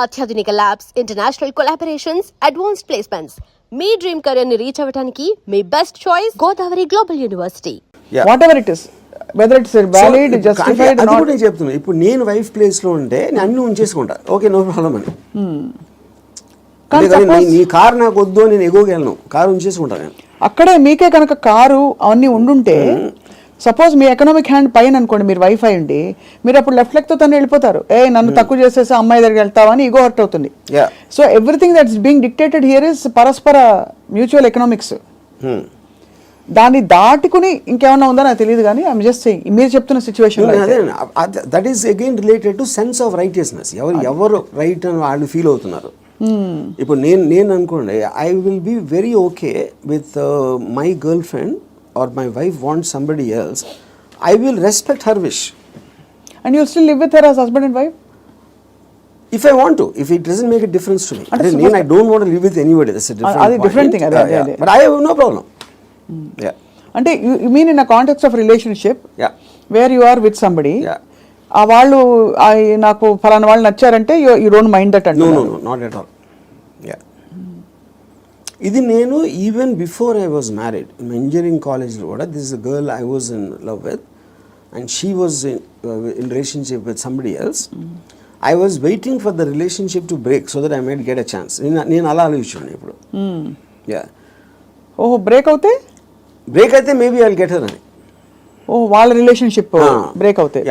అత్యాధునిక labs, international collaborations, advanced placements. మీ dream career ని రీచ్ అవ్వడానికి మీ best choice Godavari global university. Whatever it is, whether it's valid, justified, అది కూడా నేను చెప్తున్నా. ఇప్పుడు నేను వైఫ్ ప్లేస్ లో ఉంటే నేను అన్ని ఉంచేసుకుంటా, ఓకే నో ప్రాబ్లం అని. నీ కారు నాకు వద్దు, నేను ఎగోగలను, కారు ఉంచేసుకుంటా నేను. అక్కడే మీకే కనుక కారు అవన్నీ ఉండుంటే, సపోజ్ మీ ఎకనామిక్ హ్యాండ్ పైన అనుకోండి, మీరు వైఫై ఉండి మీరు అప్పుడు లెఫ్ట్ లెగ్ తో తను వెళ్ళిపోతారు. నన్ను తక్కువ చేసేసి అమ్మాయి దగ్గరికి వెళ్తావా అని ఈగో హర్ట్ అవుతుంది. So everything that's being dictated here is పరస్పర మ్యూచువల్ ఎకనామిక్స్. దాన్ని దాటుకుని ఇంకేమన్నా ఉందో నాకు తెలియదు, కానీ ఐఎమ్ జస్ట్ సేయింగ్ మీరు చెప్తున్న situation that is again related to sense of righteousness. ఎవరు రైట్ అని వాళ్ళు ఫీల్ అవుతున్నారు. ఇప్పుడు నేను అనుకోండి, I will be very okay with my girl friend or my wife wants somebody else, I will respect her wish. And you'll still live with her as husband and wife? If I want to, if it doesn't make a difference to me. I don't want to live with anybody. That's a different thing. But I have no problem. Yeah. And you mean in a context of relationship, where you are with somebody, ఆ వాళ్ళు నాకు ఫలానా వాళ్ళు నచ్చారంటే you don't mind that? No, not at all. Yeah. ఇది నేను even before I was married, engineering కాలేజ్లో కూడా this is a girl I was in love with and she was in relationship with somebody else. I was waiting for the relationship to break so that I might get a chance. నేను అలా ఆలోచించాను ఇప్పుడు. ఓహో, break అయితే maybe I will get her అని. ఓహ్, వాళ్ళ relationship break అవుతే.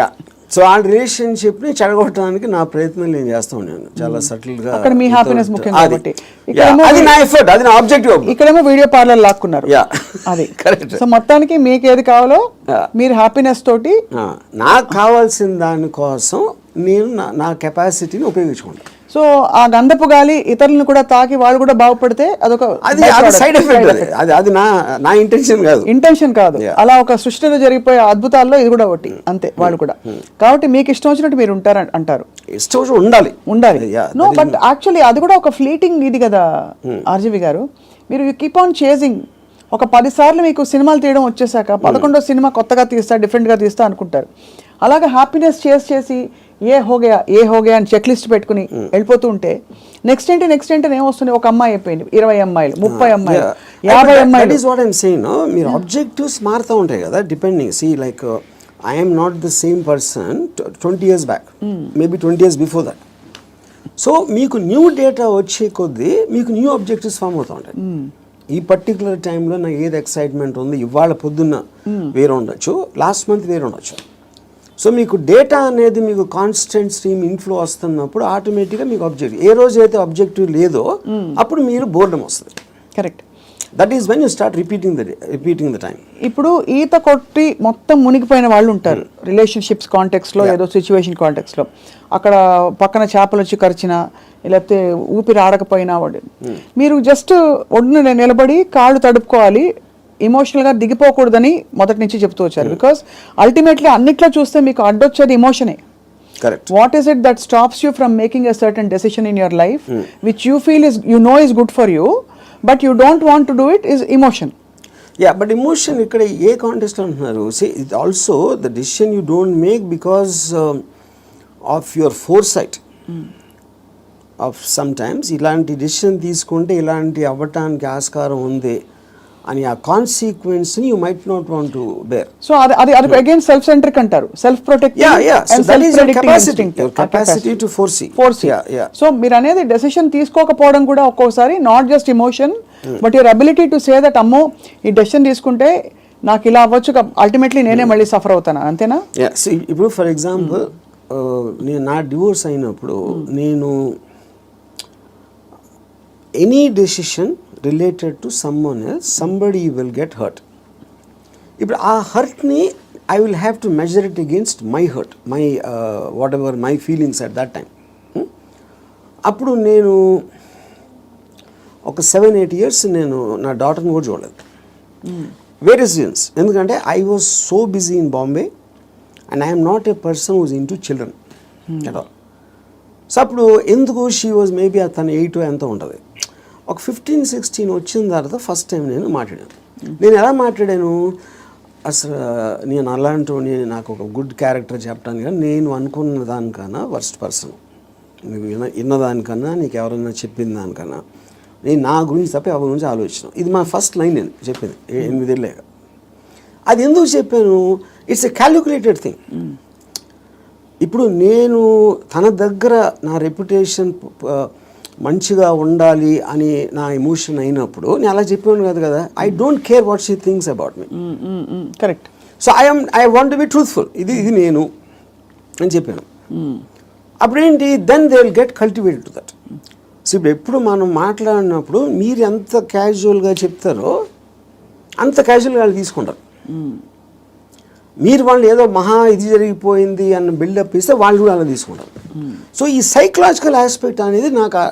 So ఆ రిలేషన్షిప్ ని చెడగొట్టడానికి నా ప్రయత్నం నేను చేస్తా ఉన్నాను చాలా సటిల్ గా. అక్కడ మీ హ్యాపీనెస్ ముఖ్యం కాబట్టి అది నా ఎఫర్ట్, అది నా ఆబ్జెక్టివ్. ఇక్కడేమో వీడియో పార్లర్ లాక్కున్నారు. అది కరెక్ట్. సో మొత్తానికి మీకు ఏది కావాలో మీరు హ్యాపీనెస్ తోటి, నాకు కావాల్సిన దానికోసం నేను నా కెపాసిటీని ఉపయోగించుకుంటాను. సో ఆ గంధపు గాలి ఇతరులను కూడా తాకి వాళ్ళు కూడా బాగుపడితే అదొక సైడ్ ఎఫెక్ట్. అది నా ఇంటెన్షన్ కాదు. అలా ఒక సృష్టిలో జరిగిపోయే అద్భుతాల్లో ఇది కూడా ఒకటి అంతే. వాళ్ళు కూడా కాబట్టి మీకు ఇష్టం వచ్చినట్టు మీరు ఉంటారు అంటారు. ఇష్టం ఉండాలి. నో, బట్ యాక్చువల్లీ అది కూడా ఒక ఫ్లీటింగ్ ఇది కదా ఆర్జీవి గారు. మీరు యూ కీప్ ఆన్ చేజింగ్. ఒక 10 సార్లు మీకు సినిమాలు తీయడం వచ్చేసాక 11వ సినిమా కొత్తగా తీస్తా, డిఫరెంట్గా తీస్తా అనుకుంటారు. అలాగే హ్యాపీనెస్ చేసి ఏ హోగయా అని చెక్ లిస్ట్ పెట్టుకుని వెళ్ళిపోతూ ఉంటే నెక్స్ట్ ఏంటి ఏమొస్తుంది? ఒక అమ్మాయి అయిపోయింది, 20 అమ్మాయిలు, 30 అమ్మాయిలు, 50 అమ్మాయిలు. That is what I am saying. మీరు ఆబ్జెక్టివ్స్ మారుతూ ఉంటాయి కదా, depending. See like I am not the same person 20 years back, maybe 20 years before that. So మీకు న్యూ డేటా వచ్చే కొద్దీ మీకు న్యూ ఆబ్జెక్టివ్స్ ఫామ్ అవుతూ ఉంటాయి. ఈ పర్టికులర్ టైంలో నాకు ఏది ఎక్సైట్మెంట్ ఉంది, ఇవాళ పొద్దున్న వేరే ఉండొచ్చు, లాస్ట్ మంత్ వేరే ఉండొచ్చు. సో మీకు డేటా అనేది మీకు కాన్స్టెంట్ స్ట్రీమ్ ఇన్ఫ్లో వస్తున్నప్పుడు ఆటోమేటిక్గా మీకు ఆబ్జెక్టివ్, ఏ రోజు అయితే ఆబ్జెక్టివ్ లేదో అప్పుడు మీరు బోర్డమ్ వస్తుంది. Correct. That is when you start repeating the time. ఇప్పుడు ఈత కొట్టి మొత్తం మునిగిపోయిన వాళ్ళు ఉంటారు రిలేషన్షిప్స్ కాంటెక్స్లో, ఏదో సిచ్యువేషన్ కాంటెక్స్లో. అక్కడ పక్కన చేపలు వచ్చి కరిచినా, లేకపోతే ఊపిరి ఆడకపోయినా మీరు జస్ట్ ఒడ్డున నిలబడి కాళ్ళు తడుపుకోవాలి, ఇమోషనల్గా దిగిపోకూడదని మొదటి నుంచి చెప్తూ వచ్చారు. బికాస్ అల్టిమేట్లీ అన్నిట్లో చూస్తే మీకు అడ్డొచ్చేది ఇమోషనే. Correct. What is it that stops you from making a certain decision in your life which you feel is is good for you but you don't want to do it is emotion. But emotion ఇక్కడ ఏ context అంటున్నారు? See, it also the decision you don't make because of your foresight. Of sometimes ఇలాంటి decision తీసుకుంటే ఇలాంటి అవ్వటానికి ఆస్కారం ఉంది అని ఆ కాన్సిక్వెన్స్ ని you might not want to bear. So అది అగైన్ సెల్ఫ్ సెంట్రిక్ అంటారు, self protective and self predicting instinct, capacity to foresee. So మీరు అనేది డెసిషన్ తీసుకోకపోవడం కూడా ఒక్కోసారి not just emotion but your ability to say that అమ్మో ఈ డెసిషన్ తీసుకుంటే నాకు ఇలా అవ్వచ్చు, అల్టిమేట్లీ నేనే మళ్ళీ సఫర్ అవుతాను, అంతేనా? ఇప్పుడు ఫర్ ఎగ్జాంపుల్ నేను నా డివోర్స్ అయినప్పుడు నేను any decision related to someone else, somebody will get hurt. ఇప్పుడు ఆ హర్ట్ని I will have to measure it against my hurt, my whatever my feelings at that time. అప్పుడు నేను ఒక 7-8 years నేను నా డాటర్ని కూడా చూడలేదు. Various reasons. ఎందుకంటే I was so busy in Bombay and I am not a person who is into children at all. So అప్పుడు ఎందుకు she was maybe తను 8 ఎంత ఉంటుంది, ఒక 15-16 వచ్చిన తర్వాత ఫస్ట్ టైం నేను మాట్లాడాను. నేను ఎలా మాట్లాడాను, అసలు నేను అలాంటి నాకు ఒక గుడ్ క్యారెక్టర్ చెప్పడానికి కానీ నేను అనుకున్న దానికన్నా వర్స్ట్ పర్సన్. నీకు విన్నదానికన్నా నీకు ఎవరన్నా చెప్పిన దానికన్నా నేను నా గురించి తప్ప ఎవరి గురించి ఆలోచించాను. ఇది మా ఫస్ట్ లైన్ నేను చెప్పింది 8 ఏళ్ళేగా. అది ఎందుకు చెప్పాను, ఇట్స్ ఎ క్యాలిక్యులేటెడ్ థింగ్. ఇప్పుడు నేను తన దగ్గర నా రెప్యుటేషన్ మంచిగా ఉండాలి అని నా ఎమోషన్ అయినప్పుడు నేను అలా చెప్పాను కాదు కదా. I don't care what she thinks about me. Correct. So I want to be truthful. ఇది నేను అని చెప్పాను. అప్పుడేంటి, then they will get cultivated to that. So ఇప్పుడు ఎప్పుడు మనం మాట్లాడినప్పుడు మీరు ఎంత క్యాజువల్గా చెప్తారో అంత క్యాజువల్గా వాళ్ళు తీసుకుంటారు. మీరు వాళ్ళు ఏదో ఇది జరిగిపోయింది అన్న బిల్డప్ ఇస్తే వాళ్ళు కూడా అలా తీసుకుంటారు. సో ఈ సైకలాజికల్ ఆస్పెక్ట్ అనేది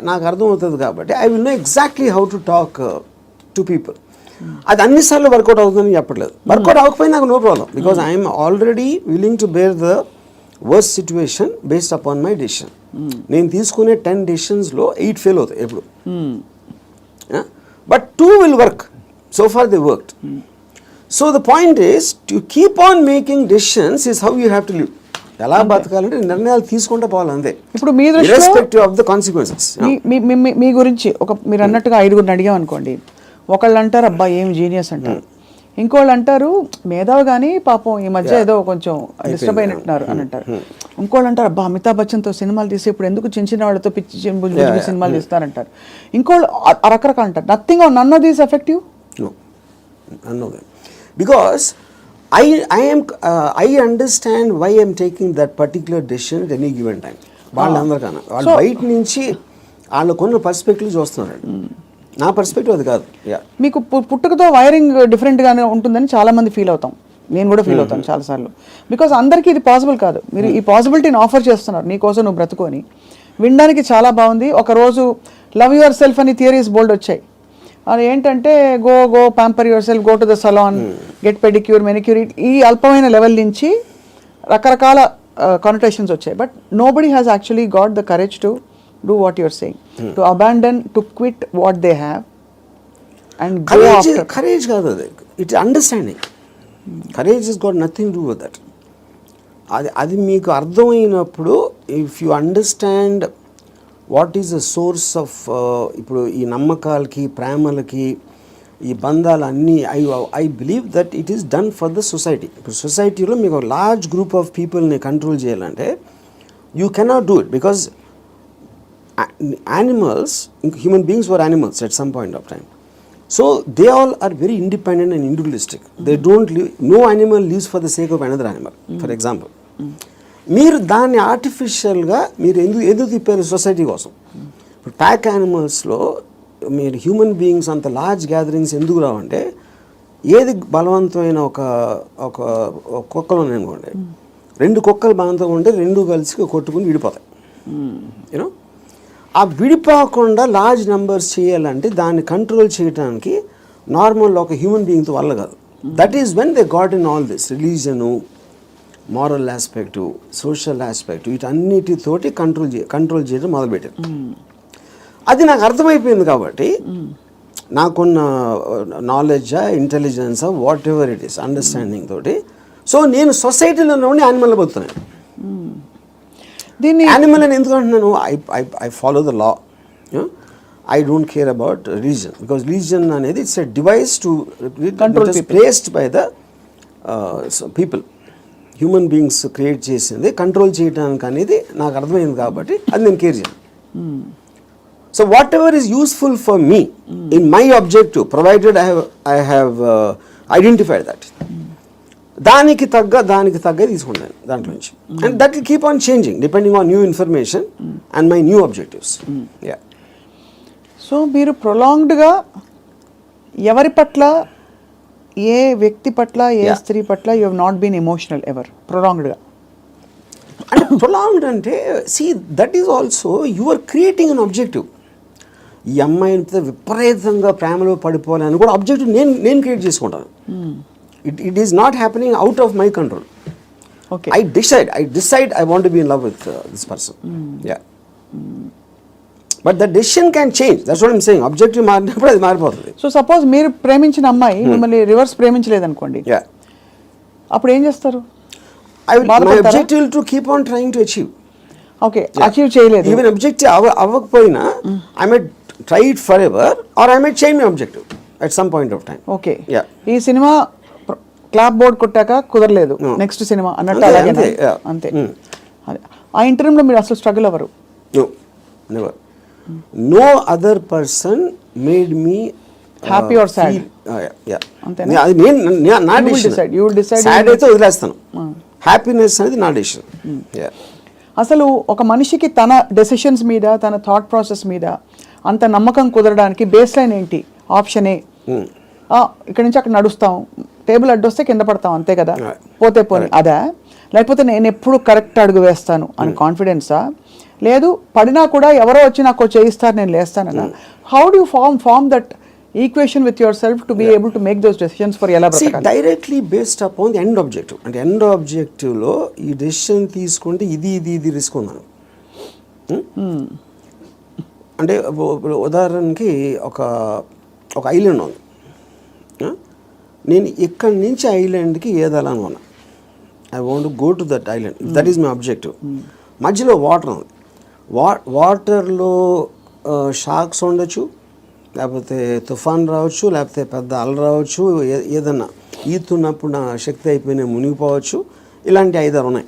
నాకు అర్థమవుతుంది కాబట్టి I will know exactly how to talk to people. అది అన్నిసార్లు వర్కౌట్ అవుతుందని చెప్పట్లేదు. వర్కౌట్ అవ్వకపోయినా నాకు no problem, because I'm already willing to bear the worst situation based upon my decision. నేను తీసుకునే 10 డెసిషన్స్లో 8 ఫెయిల్ అవుతాయి ఎప్పుడు. But 2 will work. So far they worked. So the point is to keep on making decisions is how you have to live. ఎలా బతకాలంటే నిర్ణయాలు తీసుకుంటూ పోవాలి అంతే. ఇప్పుడు మీ దృష్టిలో ఇర్రెస్పెక్టివ్ ఆఫ్ ద కాన్సిక్వెన్సెస్. మీ గురించి మీరు అన్నట్టుగా 5గురిని అడిగాం అనుకోండి, ఒకళ్ళు అంటారు అబ్బా ఏం జీనియస్ అంటారు, ఇంకోళ్ళు అంటారు మేధావి కానీ పాపం ఈ మధ్య ఏదో కొంచెం డిస్టర్బ్ అయినట్టున్నారు అని అంటారు, ఇంకోళ్ళు అంటారు అబ్బా అమితాబ్ బచ్చన్తో సినిమాలు తీసి ఇప్పుడు ఎందుకు చిన్న చిన్న వాళ్ళతో పిచ్చి సినిమాలు తీస్తారంటారు, ఇంకోళ్ళు రకరకాలు అంటారు. Nothing or none of these effective. None of them. Because I understand why I'm taking that particular decision at any given time. వాళ్ళందరికన్నా వాళ్ళు బయట నుంచి వాళ్ళకున్న పర్స్పెక్టివ్ చూస్తున్నారు. నా పర్స్పెక్టివ్ అది కాదు. మీకు పుట్టుకతో వైరింగ్ డిఫరెంట్గానే ఉంటుందని చాలా మంది ఫీల్ అవుతాం. నేను కూడా ఫీల్ అవుతాను చాలాసార్లు. బికాస్ అందరికీ ఇది పాసిబుల్ కాదు. మీరు ఈ పాసిబిలిటీని ఆఫర్ చేస్తున్నారు, నీకోసం నువ్వు బ్రతుకొని వినడానికి చాలా బాగుంది. ఒకరోజు లవ్ యువర్ సెల్ఫ్ అని థియరీస్ బోల్డ్ వచ్చాయి. అది ఏంటంటే go pamper yourself, go to the salon, get pedicure, manicure, ఈ అల్పమైన లెవెల్ నుంచి రకరకాల కానోటేషన్స్ వచ్చాయి. But nobody has actually got the courage to do what your saying, to abandon, to quit what they have and go after. Courage కాదు అది, it's understanding. Courage is got nothing to do with that. అది మీకు అర్థమైనప్పుడు, if you understand what is the source of, ఇప్పుడు ఈ నమ్మకాలకి ప్రేమలకి ఈ బంధాలన్నీ, I believe that it is done for the society. ఇప్పుడు సొసైటీలో మీకు లార్జ్ గ్రూప్ ఆఫ్ పీపుల్ని కంట్రోల్ చేయాలంటే you cannot do it, because animals, human beings were animals at some point of time. So they all are very independent and individualistic. They don't live, no animal lives for the sake of another animal. For example, మీరు దాన్ని ఆర్టిఫిషియల్గా మీరు ఎందుకు తిప్పారు society కోసం? ఇప్పుడు pack యానిమల్స్లో మీరు human beings అంత లార్జ్ గ్యాదరింగ్స్ ఎందుకు రావంటే, ఏది బలవంతమైన ఒక కుక్కలు ఉన్నాయనుకోండి, 2 కుక్కలు బలవంతంగా ఉంటే 2 కలిసి కొట్టుకుని విడిపోతాయి. యూనో, ఆ విడిపోకుండా లార్జ్ నెంబర్స్ చేయాలంటే దాన్ని కంట్రోల్ చేయడానికి నార్మల్ ఒక హ్యూమన్ బీయింగ్తో వల్ల కాదు. That is when they got in all this religion, moral aspect, social aspect, వీటన్నిటితోటి కంట్రోల్ చేయడం మొదలుపెట్టారు. అది నాకు అర్థమైపోయింది కాబట్టి నాకున్న నాలెడ్జా, ఇంటెలిజెన్సా, whatever it is, understanding తోటి, సో నేను సొసైటీలో ఉండి యానిమల్ బతున్నాను. దీన్ని యానిమల్ అని ఎందుకు అంటున్నాను? I follow the law. I don't care about religion, because religion అనేది it's a device to control, placed by the people. Human beings create చేసింది కంట్రోల్ చేయడానికి అనేది నాకు అర్థమైంది కాబట్టి అది నేను కేర్ చేయను. So whatever is useful for me in my objective, provided I have identified that, దానికి తగ్గ తీసుకుంటాను దాంట్లో నుంచి. And that will keep on changing depending on new information and my new objectives. Yeah. So మీరు ప్రొలాంగ్డ్గా ఎవరి పట్ల, ఏ వ్యక్తి పట్ల, ఏ స్త్రీ పట్ల you have not been emotional ever, ప్రొలాంగ్డ్గా? అంటే ప్రొలాంగ్డ్ అంటే, see that is also you are creating an objective. ఈ అమ్మాయిని విపరీతంగా ప్రేమలో పడిపోవాలని కూడా ఆబ్జెక్టివ్ నేను క్రియేట్ చేసుకుంటాను. It is not happening out of my control. Okay, I decide I want to be in love with this person. Yeah, but the decision can change. That's what I'm saying. Objective మారినప్పుడు అది మారిపోతుంది. So suppose మీరు ప్రేమించిన అమ్మాయి మిమ్మల్ని reverse ప్రేమించలేదనుకోండి, అప్పుడు ఏం చేస్తారు? My objective will to keep on trying to achieve. Okay achieve చేయలేదు. ఈవెన్ అబ్జెక్టివ్ అవ్వకపోయినా I might try it forever or I might change my objective at some point of time. Okay Yeah. ఈ cinema clap board కొట్టాక కుదరలేదు, next cinema అన్నట్టు అలాగే అంతే, yeah. అంతే. అదే. ఆ ఇంటర్వ్యూలో మీరు అసలు స్ట్రగుల్ అవ్వరు. No, never. No other person made me Happy or sad? అంతేనా? అది నేను నా You will decision. decide. You will decide. Sad అయితే వదిలేస్తాను. హ్యాపీనెస్ అనేది నా డెసిషన్. అసలు ఒక మనిషికి తన డెసిషన్స్ మీద తన థాట్ ప్రాసెస్ మీద అంత నమ్మకం కుదరడానికి బేస్ లైన్ ఏంటి? ఆప్షన్ ఏ, ఇక్కడ నుంచి అక్కడ నడుస్తాం, టేబుల్ అడ్డొస్తే కింద పడతాం అంతే కదా, పోతే పోనీ అదా, లేకపోతే నేను ఎప్పుడు కరెక్ట్ అడుగు వేస్తాను అని కాన్ఫిడెన్సా, లేదు పడినా కూడా ఎవరో వచ్చి నాకు చేయిస్తారు నేను లేస్తానన్నా? How do you form that equation with yourself to be able to make those decisions for ఎలా బ్రతకాలి? Directly based upon the end objective. అంటే ఎండ్ ఆబ్జెక్టివ్లో ఈ డెసిషన్ తీసుకుంటే ఇది రిస్క్ ఉందని. అంటే ఇప్పుడు ఉదాహరణకి ఒక ఐలాండ్ ఉంది. నేను ఇక్కడి నుంచి ఐలాండ్కి ఏదాలని ఉన్నా. I want go to that island, that is my objective. మధ్యలో వాటర్ ఉంది. వాటర్లో షార్క్స్ ఉండొచ్చు, లేకపోతే తుఫాన్ రావచ్చు, లేకపోతే పెద్ద అల రావచ్చు, ఏదన్నా ఈతున్నప్పుడు నా శక్తి అయిపోయినా మునిగిపోవచ్చు. ఇలాంటి 5-6 ఉన్నాయి.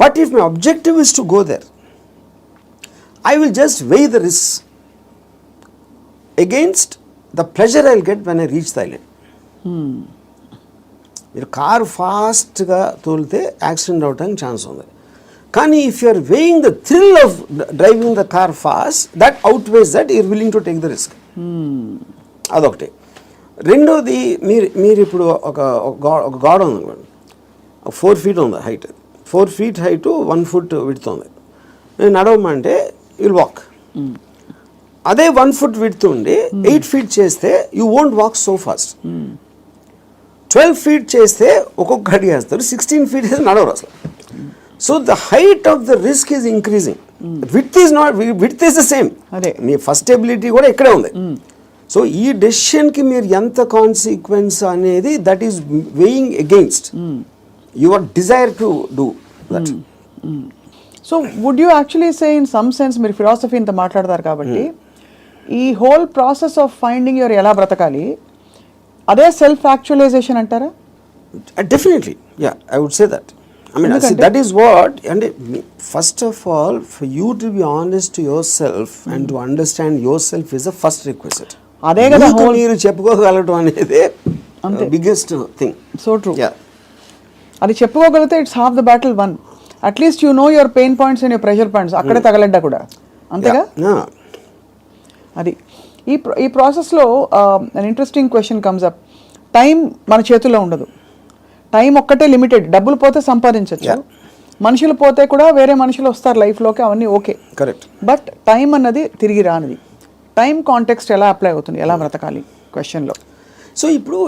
But if my objective is to go there, I will just weigh the risks against the pleasure I will get when I reach the island. మీరు కారు ఫాస్ట్గా తోలితే యాక్సిడెంట్ అవడానికి ఛాన్స్ ఉంది. కానీ if you are weighing the thrill of driving the car fast, that outweighs that you're willing to take the risk. అదొకటి. రెండోది, మీరు ఇప్పుడు ఒక గోడ ఉంది అనుకోండి, 4 feet ఉంది height, 4 feet height 1 foot width ఉంది. నేను నడవమంటే విల్ వాక్. అదే 1 foot విడ్త్ ఉండి 8 feet చేస్తే you won't walk so fast. 12 feet చేస్తే ఒక్కొక్క అడి వేస్తారు, 16 feet చేస్తే నడవరు అసలు. So the height of the risk is increasing, width is the same. Me first ability కూడా ఇక్కడే ఉంది. సో ఈ డెసిషన్కి మీరు ఎంత కాన్సిక్వెన్స్ అనేది that is weighing against your desire to do that. So would you actually say in some sense, మీరు philosophy ఇంత మాట్లాడతారు కాబట్టి ఈ whole process of finding your ఎలా బ్రతకాలి అదే సెల్ఫ్ యాక్చువలైజేషన్ అంటారా? Definitely, yeah, I would say that. I mean, see, that is what, and first of all, for you to be honest to yourself and to understand yourself is the first requisite. అదే కదా whole. మీరు చెప్పుకోగలటం అనేది biggest thing. So true. Yeah. అది చెప్పుకోగలిగితే it's half the battle won. At least you know your pain points and your pressure points, అక్కడే తగలడ్డా కూడా అంతేగా. అది ఈ ప్రాసెస్లో an interesting question comes up. Time మన చేతుల్లో ఉండదు. టైం ఒక్కటే లిమిటెడ్. డబ్బులు పోతే సంపాదించవచ్చు, మనుషులు పోతే కూడా వేరే మనుషులు వస్తారు లైఫ్లోకి, అవన్నీ ఓకే, కరెక్ట్. బట్ టైం అన్నది తిరిగి రానిది. టైం కాంటెక్స్ట్ ఎలా అప్లై అవుతుంది, ఎలా బ్రతకాలి క్వశ్చన్లో? సో ఇప్పుడు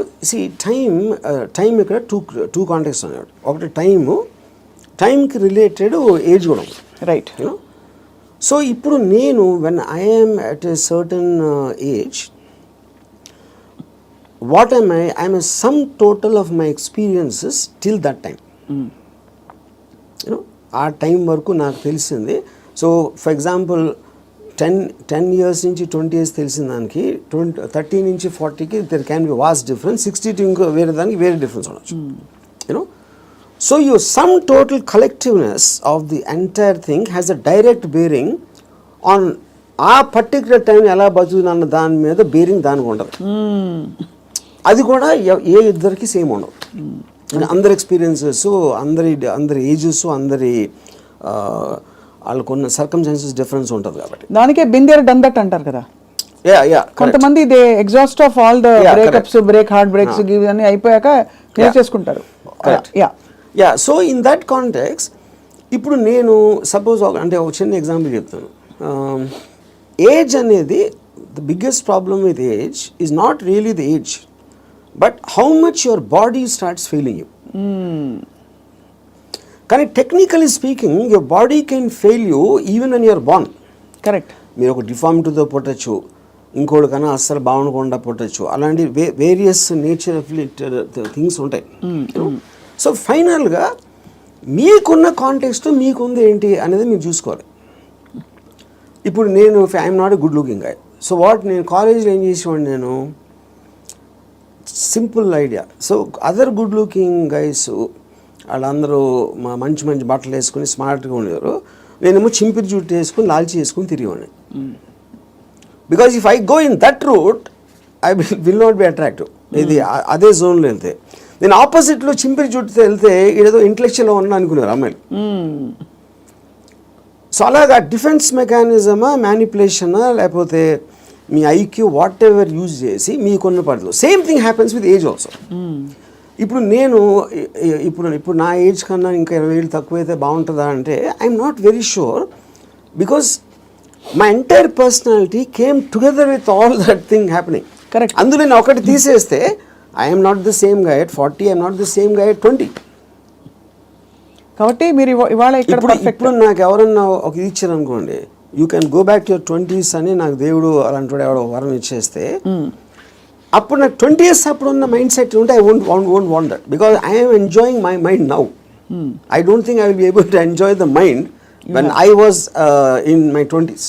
టైం ఇక్కడ టూ కాంటెక్స్ట్ అన్నాడు. ఒకటి టైంకి రిలేటెడ్ ఏజ్ కూడా ఉంది, రైట్. సో ఇప్పుడు నేను when I'm at a certain age, what am I am a sum total of my experiences till that time. ఆ టైం వరకు నాకు తెలిసింది. సో ఫర్ ఎగ్జాంపుల్ 10 years నుంచి 20 years తెలిసిన దానికి 30 నుంచి 40కి there can be vast difference, 60 to ఇంకో వేరే దానికి వేరే డిఫరెన్స్ ఉండొచ్చు. You know, so your sum total collectiveness of the entire thing has a direct bearing on ఆ పర్టికులర్ టైం ఎలా బతుకుతున్న దాని మీద బేరింగ్ దానికి ఉండదు. అది కూడా ఏ ఇద్దరికి సేమ్ ఉండవు. అందరి ఎక్స్పీరియన్సెస్, అందరి ఏజెస్, అందరి వాళ్ళకున్న సర్కమ్స్టాన్సెస్ డిఫరెన్స్ ఉంటుంది కాబట్టి దానికే బిందేర్ డన్ దట్ అంటారు కదా. కొంతమంది they exhaust of all the breakups, heart breaks ఇవన్నీ అయిపోయాక చేసుకుంటారు. సో ఇన్ దట్ కాంటెక్స్ ఇప్పుడు నేను సపోజ్ అంటే ఒక చిన్న ఎగ్జాంపుల్ చెప్తాను. ఏజ్ అనేది the biggest problem with age is not really the age, but how much your body starts failing you. కానీ technically speaking your body can fail you even when you are born. Correct. మీరు ఒక డిఫార్మిటీతో పుట్టచ్చు, ఇంకోటి కన్నా అస్సలు బాగుండకుండా పుట్టచ్చు, అలాంటి various nature things ఉంటాయి. So ఫైనల్గా మీకున్న కాంటెక్స్ట్ మీకుంది ఏంటి అనేది మీరు చూసుకోవాలి. ఇప్పుడు నేను I'm not a good looking guy. So what నేను కాలేజ్లో ఏం చేసేవాడిని, నేను simple idea. So other good looking guys వాళ్ళందరూ మంచి మంచి బట్టలు వేసుకుని స్మార్ట్గా ఉండేవారు. నేనేమో చింపిరి జుట్టు వేసుకుని లాల్చి వేసుకుని తిరిగేవాడిని. Because if I go in that route I will not be attractive. ఇది అదే జోన్లో వెళ్తే, నేను ఆపోజిట్లో చింపిరి జుట్టుతో వెళ్తే ఏదో ఇంటలెక్చువల్గా ఉన్నా అనుకున్నారు అమ్మాయిలు. సో అలాగా డిఫెన్స్ మెకానిజమా, మ్యానిపులేషనా, లేకపోతే మీ ఐక్యూ వాట్ ఎవర్ యూజ్ చేసి మీకున్న పడదు. Same thing happens with age also. ఇప్పుడు నేను ఇప్పుడు నా ఏజ్ కన్నా ఇంకా 20 ఏళ్ళు తక్కువైతే బాగుంటుందా అంటే I'm not very sure. Because my entire personality came together with all that thing happening. Correct. అందులో నేను ఒకటి తీసేస్తే I'm not the same guy at 40, I'm not the same guy at 20. కాబట్టి మీరు ఇవాళ ఇక్కడ ఇప్పుడు నాకు ఎవరన్నా ఒక ఇది ఇచ్చారు అనుకోండి, you can go back to your 20s అని నాకు దేవుడు అలాంటి ఎవడో వరం ఇచ్చేస్తే, అప్పుడు నాకు 20 years అప్పుడు ఉన్న మైండ్ సెట్ ఉంటే I won't want that. Because I'm enjoying my mind now. I don't think I will be able to enjoy the mind when I was in my 20s.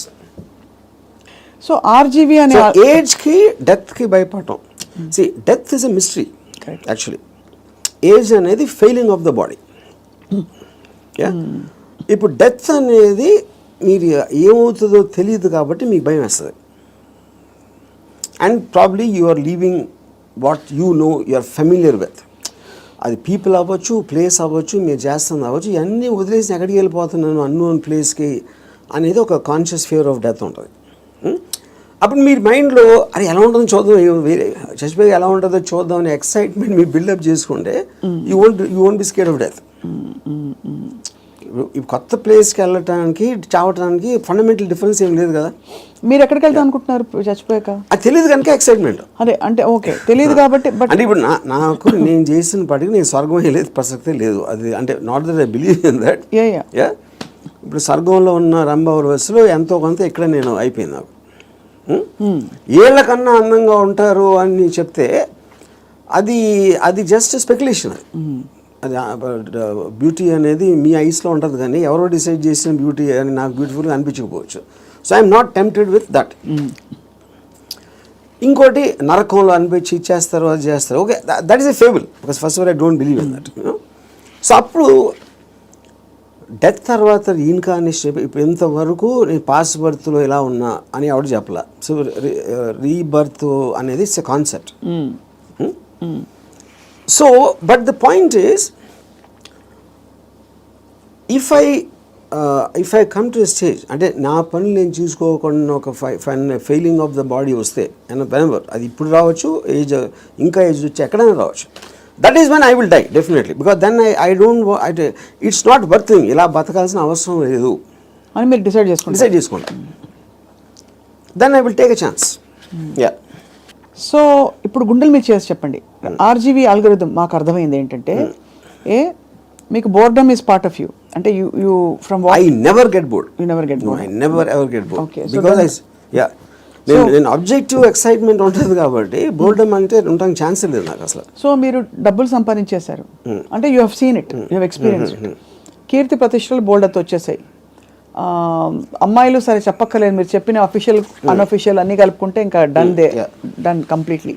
So RGV అనే ఏజ్కి డెత్కి భయపడటం. See death is a mystery actually. Age అనేది failing of the body. ఇప్పుడు death అనేది మీరు ఏమవుతుందో తెలియదు కాబట్టి మీకు భయం వేస్తుంది. And probably you are leaving what you no, you are familiar with. అది పీపుల్ అవ్వచ్చు, ప్లేస్ అవ్వచ్చు, మీరు చేస్తుంది అవ్వచ్చు, ఇవన్నీ వదిలేసి ఎక్కడికి వెళ్ళిపోతున్నాను అన్నోన్ ప్లేస్కి అనేది ఒక కాన్షియస్ ఫియర్ ఆఫ్ డెత్ ఉంటుంది. అప్పుడు మీరు మైండ్లో అరే ఎలా ఉంటుందో చూద్దాం, వేరే చచ్చిపోయి ఎలా ఉంటుందో చూద్దాం అనే ఎక్సైట్మెంట్ మీరు బిల్డప్ చేసుకుంటే you won't be scared of death. కొత్త ప్లేస్కి వెళ్ళటానికి చావటానికి ఫండమెంటల్ డిఫరెన్స్ ఏం లేదు కదా. మీరు ఎక్కడికి వెళ్తాం అనుకుంటున్నారు చచ్చిపోయాక? అది తెలియదు కనుక ఎక్సైట్మెంట్. అదే అంటే ఓకే తెలియదు కాబట్టి. బట్ అంటే ఇప్పుడు నాకు నేను చేసిన పాటికి నేను స్వర్గం వెళ్ళేది ప్రసక్తే లేదు. అది అంటే not that I believe in that. Yeah ఇప్పుడు స్వర్గంలో ఉన్న రంభావరవస్సులో ఎంతో కొంత ఇక్కడ నేను అయిపోయింది. నాకు ఏళ్ళ కన్నా అందంగా ఉంటారు అని చెప్తే అది జస్ట్ స్పెక్యులేషన్. అది బ్యూటీ అనేది మీ ఐస్లో ఉంటుంది కానీ ఎవరో డిసైడ్ చేసిన బ్యూటీ అని నాకు బ్యూటిఫుల్గా అనిపించకపోవచ్చు. So I'm not tempted with that. ఇంకోటి నరకంలో అనిపించి ఇచ్చేస్తారు, అది చేస్తారు. Okay, that is a fable. Because first of all I don't believe in that. So అప్పుడు డెత్ తర్వాత రీఇన్కార్నేషన్ ఇప్పుడు ఇంతవరకు నేను పాస్ట్ బర్త్లో ఎలా ఉన్నా అని ఎవడు చెప్పలా. సో రీబర్త్ అనేది it's a concept. So but the point is if I come to stage అంటే నా పనులు నేను చూసుకోకుండా ఒక ఫెయిలింగ్ ఆఫ్ ద బాడీ వస్తే అది ఇప్పుడు రావచ్చు, ఇంకా ఏజ్ వచ్చి ఎక్కడైనా రావచ్చు. That is when I will die definitely. Because then I don't it's not worthing. ఇలా బతకాల్సిన అవసరం లేదు అని మీరు డిసైడ్ చేసుకుంటా. Then I will take a chance. Yeah. So ఇప్పుడు గుండెలు మీరు చేసి చెప్పండి. ఆర్జీవీ ఆల్గోరిథం మాకు అర్థమైంది ఏంటంటే మీకు boredom is part of you. అంటే you from I never get bored. You never get bored. I never ever get bored. Okay, so because నేను ఆబ్జెక్టివ్ ఎక్సైట్మెంట్ ఉంటుంది కాబట్టి బోర్డమ్ అంటే ఉండడానికి ఛాన్స్ లేదు నాకు అసలు. సో మీరు డబ్బులు సంపాదించేశారు అంటే you have seen it, you have experience it. కీర్తి ప్రతిష్టలు బోల్డర్తో వచ్చేసాయి. అమ్మాయిలు సరే చెప్పక్కర్లేదు, మీరు చెప్పిన అఫీషియల్ అన్అఫీషియల్ అన్నీ కలుపుకుంటే ఇంకా డన్ కంప్లీట్లీ.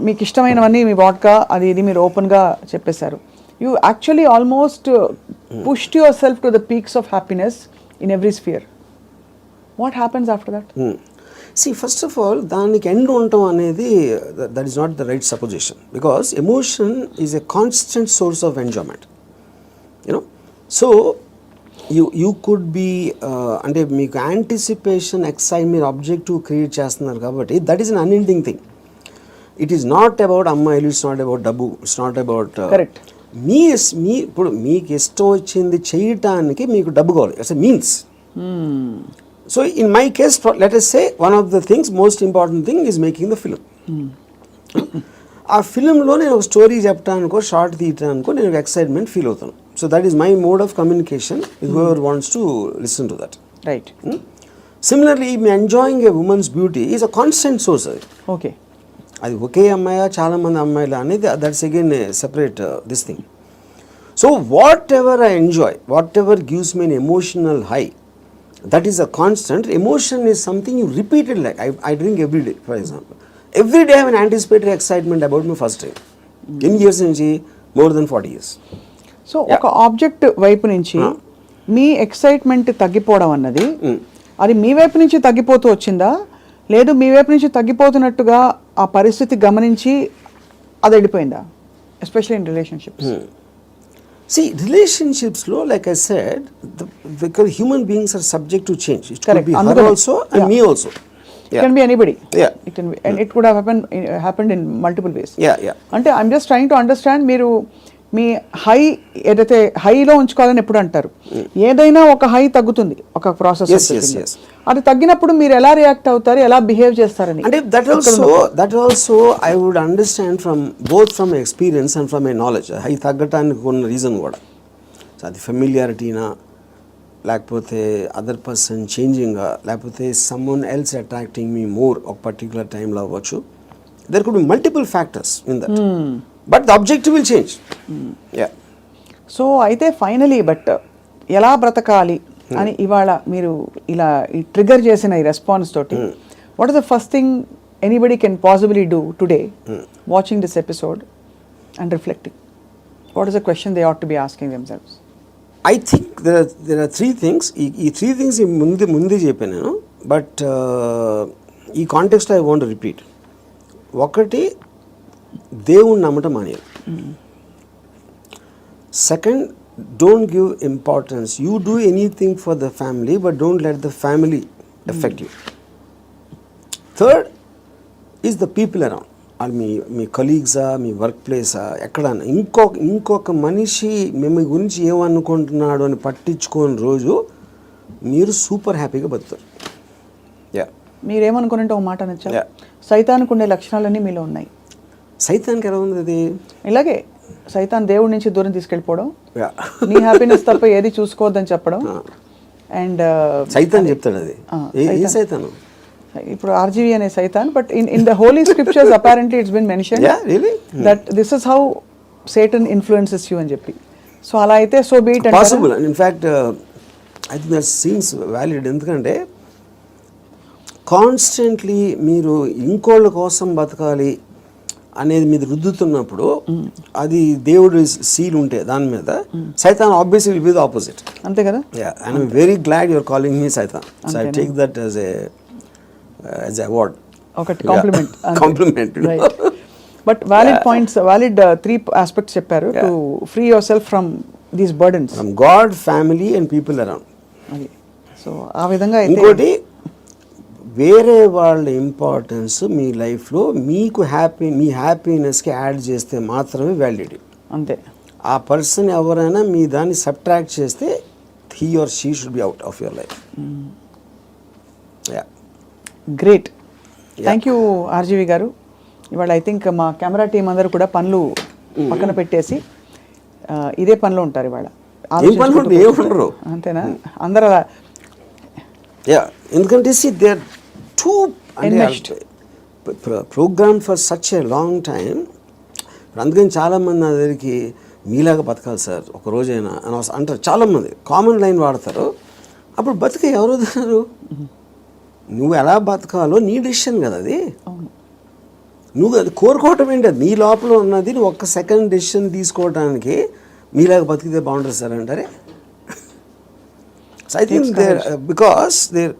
మీకు ఇష్టమైనవన్నీ మీ వాడ్కా అది ఇది మీరు ఓపెన్గా చెప్పేశారు. You actually almost pushed yourself to the peaks of happiness in every sphere. What happens after that? See, first of all, దానికి ఎండ్ ఉండటం అనేది that is not the right supposition. Because emotion is a constant source of enjoyment. You know, so you could be అంటే మీకు anticipation excite మీరు objective create చేస్తున్నారు కాబట్టి that is an unending thing. It is not about అమ్మాయిలు, it's not about డబ్బు, it's not about correct. మీ ఇప్పుడు మీకు ఇష్టం వచ్చింది చేయటానికి మీకు డబ్బు కావాలి. It's a means. So in my case, let us say one of the things, most important thing is making the film. ఆ ఫిలింలో నేను ఒక స్టోరీ చెప్పడానికో షార్ట్ తీయటానికో నేను ఎక్సైట్మెంట్ ఫీల్ అవుతాను. So that is my mode of communication with whoever wants to listen to that. Right. Similarly me enjoying A women's beauty is a constant source. అది okay, అది ఒకే అమ్మాయా చాలామంది అమ్మాయిలు అనేది that's again separate this thing. So whatever I enjoy, whatever gives me an emotional high, that is a constant. Emotion is something you repeat it, like I drink every day, for example. Every day I have an anticipatory excitement about my first drink. Eన్ని years నుంచి? More than 40 years. So ఒక object వైపు నుంచి మీ excitement తగ్గిపోవడం అన్నది అది మీ వైపు నుంచి తగ్గిపోతూ వచ్చిందా, లేదు మీ వైపు నుంచి తగ్గిపోతున్నట్టుగా ఆ పరిస్థితి గమనించి అది వెళ్ళిపోయిందా, especially in relationships? See, relationships lo, like I said, because human beings are subject to change. It could be her also and me also. It can be anybody. Yeah. It can be, and it could have happened in multiple ways. Yeah. అంటే I'm just trying to understand, మీరు మీ high ఏదైతే హైలో ఉంచుకోవాలని ఎప్పుడు అంటారు, ఏదైనా ఒక high తగ్గుతుంది ఒక ప్రాసెస్. Yes. అది తగ్గినప్పుడు మీరు ఎలా రియాక్ట్ అవుతారు, ఎలా బిహేవ్ చేస్తారని? And that also I would understand from both from experience and from my knowledge. High తగ్గటానికి ఉన్న రీజన్ కూడా, సో అది ఫెమిలియారిటీనా, లేకపోతే అదర్ పర్సన్ చేంజింగా, లేకపోతే someone else attracting me more ఒక పర్టికులర్ టైంలో అవ్వచ్చు. There could be multiple factors in that, but the objective will change. So అయితే ఫైనలీ బట్ ఎలా బ్రతకాలి అని ఇవాళ మీరు ఇలా ఈ ట్రిగర్ చేసిన ఈ రెస్పాన్స్ తోటి, what is the first thing anybody can possibly do today watching this episode and reflecting? What is the question they ought to be asking themselves? I think there are three things. ఈ three things ముందే చెప్పాను నేను, but ఈ కాంటెక్స్ట్లో I want repeat. ఒకటి, దేవుణ్ణి నమ్మటం మానేయాలి. Second, don't give importance. You do anything for the family, but don't let the family effect you. Third is the people around. అది మీ కలీగ్సా, మీ వర్క్ ప్లేసా, ఎక్కడన్నా ఇంకొక మనిషి మీ గురించి ఏమనుకుంటున్నాడు అని పట్టించుకోని రోజు మీరు సూపర్ హ్యాపీగా బతుకుతారు. మీరేమనుకున్నట్టు ఒక మాట నచ్చా, సైతానికి ఉండే లక్షణాలన్నీ మీలో ఉన్నాయి. సైతానికి ఎలా ఉంది అది? ఇలాగే సైతాన్ దేవుడి నుంచి దూరం తీసుకెళ్ళిపోవడం, నీ హ్యాపీనెస్ తప్ప ఏది చూసుకోవద్దని చెప్పడం. అండ్ సైతాన్ చెప్తాడు అది. ఏ సైతాను? ఇప్పుడు ఆర్జీవి అనే సైతాన్, but in the holy scriptures apparently it's been mentioned that this is how Satan influences you అని చెప్పి. సో అలా అయితే so be it possible. And in fact I think that seems valid. ఎందుకంటే కాన్స్టెంట్లీ మీరు ఇంకోళ్ళ కోసం బతకాలి అనేది మీద రుద్దుతున్నప్పుడు, అది దేవుడు సీల్ ఉంటే దాని మీద, సైతాన్ obviously will be the opposite. అంతే కదా? And I'm very glad you're calling me సైతాన్. So I take that as a award, ఒకటి compliment. Compliment. But valid points, valid 3 aspects చెప్పారు to free yourself from these burdens, from God, family and people around. అది so ఆ విధంగా. ఇంకోటి, వేరే వాళ్ళ importance మీ లైఫ్లో మీకు మీ హ్యాపీనెస్కి యాడ్ చేస్తే మాత్రమే వ్యాలిడిటీ. అంతే. ఆ పర్సన్ ఎవరైనా మీ దాన్ని సబ్ట్రాక్ట్ చేస్తే he or she should be out of your life. Great. Thank you RGV గారు. ఇవాళ ఐ థింక్ మా కెమెరా టీం అందరూ కూడా పనులు పక్కన పెట్టేసి ఇదే పనిలో ఉంటారు ఇవాళ. ఏమన్నారు అంతేనా? అందరూ అలా. ఎందుకంటే they are too programme for such a long time. అందుకని చాలామంది నా దగ్గరికి మీలాగా బతకాలి సార్ ఒక రోజైనా అని అంటారు. చాలామంది కామన్ లైన్ వాడతారు. అప్పుడు బతికే ఎవరు వదలరు. నువ్వు ఎలా బతకాలో నీ డెసిషన్ కదా అది. నువ్వు అది కోరుకోవటం ఏంటి? అది నీ లోపల ఉన్నది. నువ్వు ఒక్క సెకండ్ డెసిషన్ తీసుకోవడానికి మీలాగా బతికితే బాగుంటుంది సార్ అంటారే. So I think there because there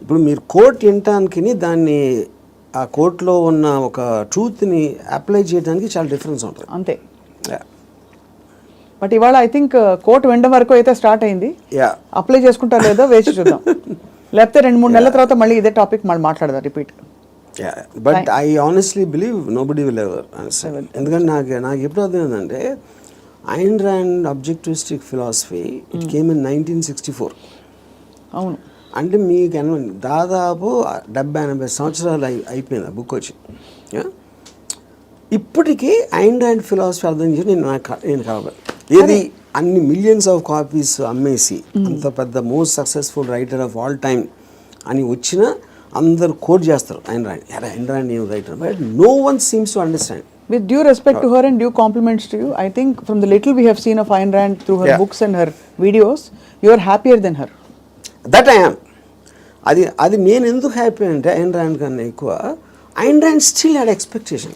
ఇప్పుడు మీరు కోర్ట్ వినటానికి దాన్ని ఆ కోర్టులో ఉన్న ఒక ట్రూత్ని అప్లై చేయడానికి చాలా డిఫరెన్స్ ఉంటుంది. అంతే. బట్ ఇవాళ ఐ థింక్ కోర్టు వినడం వరకు అయితే స్టార్ట్ అయింది. అప్లై చేసుకుంటారో లేదో వేచి చూద్దాం. లేకపోతే 2-3 నెలల తర్వాత మళ్ళీ ఇదే టాపిక్ మళ్ళీ మాట్లాడదాం repeat. But I honestly believe nobody will ever. ఎందుకంటే నాకు ఎప్పుడు అర్థమైందంటే Ayn Rand objectivistic philosophy it came in 1964. అవును. అంటే మీకు దాదాపు 70-80 సంవత్సరాలు అయిపోయింది ఆ బుక్ వచ్చి. ఇప్పటికీ ఐన్ ర్యాండ్ ఫిలాసఫీ అర్థం చేసి నేను కావాలి. ఏది అన్ని మిలియన్స్ ఆఫ్ కాపీస్ అమ్మేసి అంత పెద్ద most successful writer of all time అని వచ్చినా అందరు కోట్ చేస్తారు ఐన్ ర్యాండ్. ఐన్ ర్యాండ్ ఏం writer, but no one seems to understand. With due respect to her and due compliments to you, I think from the little we have seen of Ayn Rand through her Yeah. books and her videos, you are happier than her. That I'm. అది నేను ఎందుకు happy అంటే Ayn Rand కన్నా ఎక్కువ Ayn Rand still had expectations.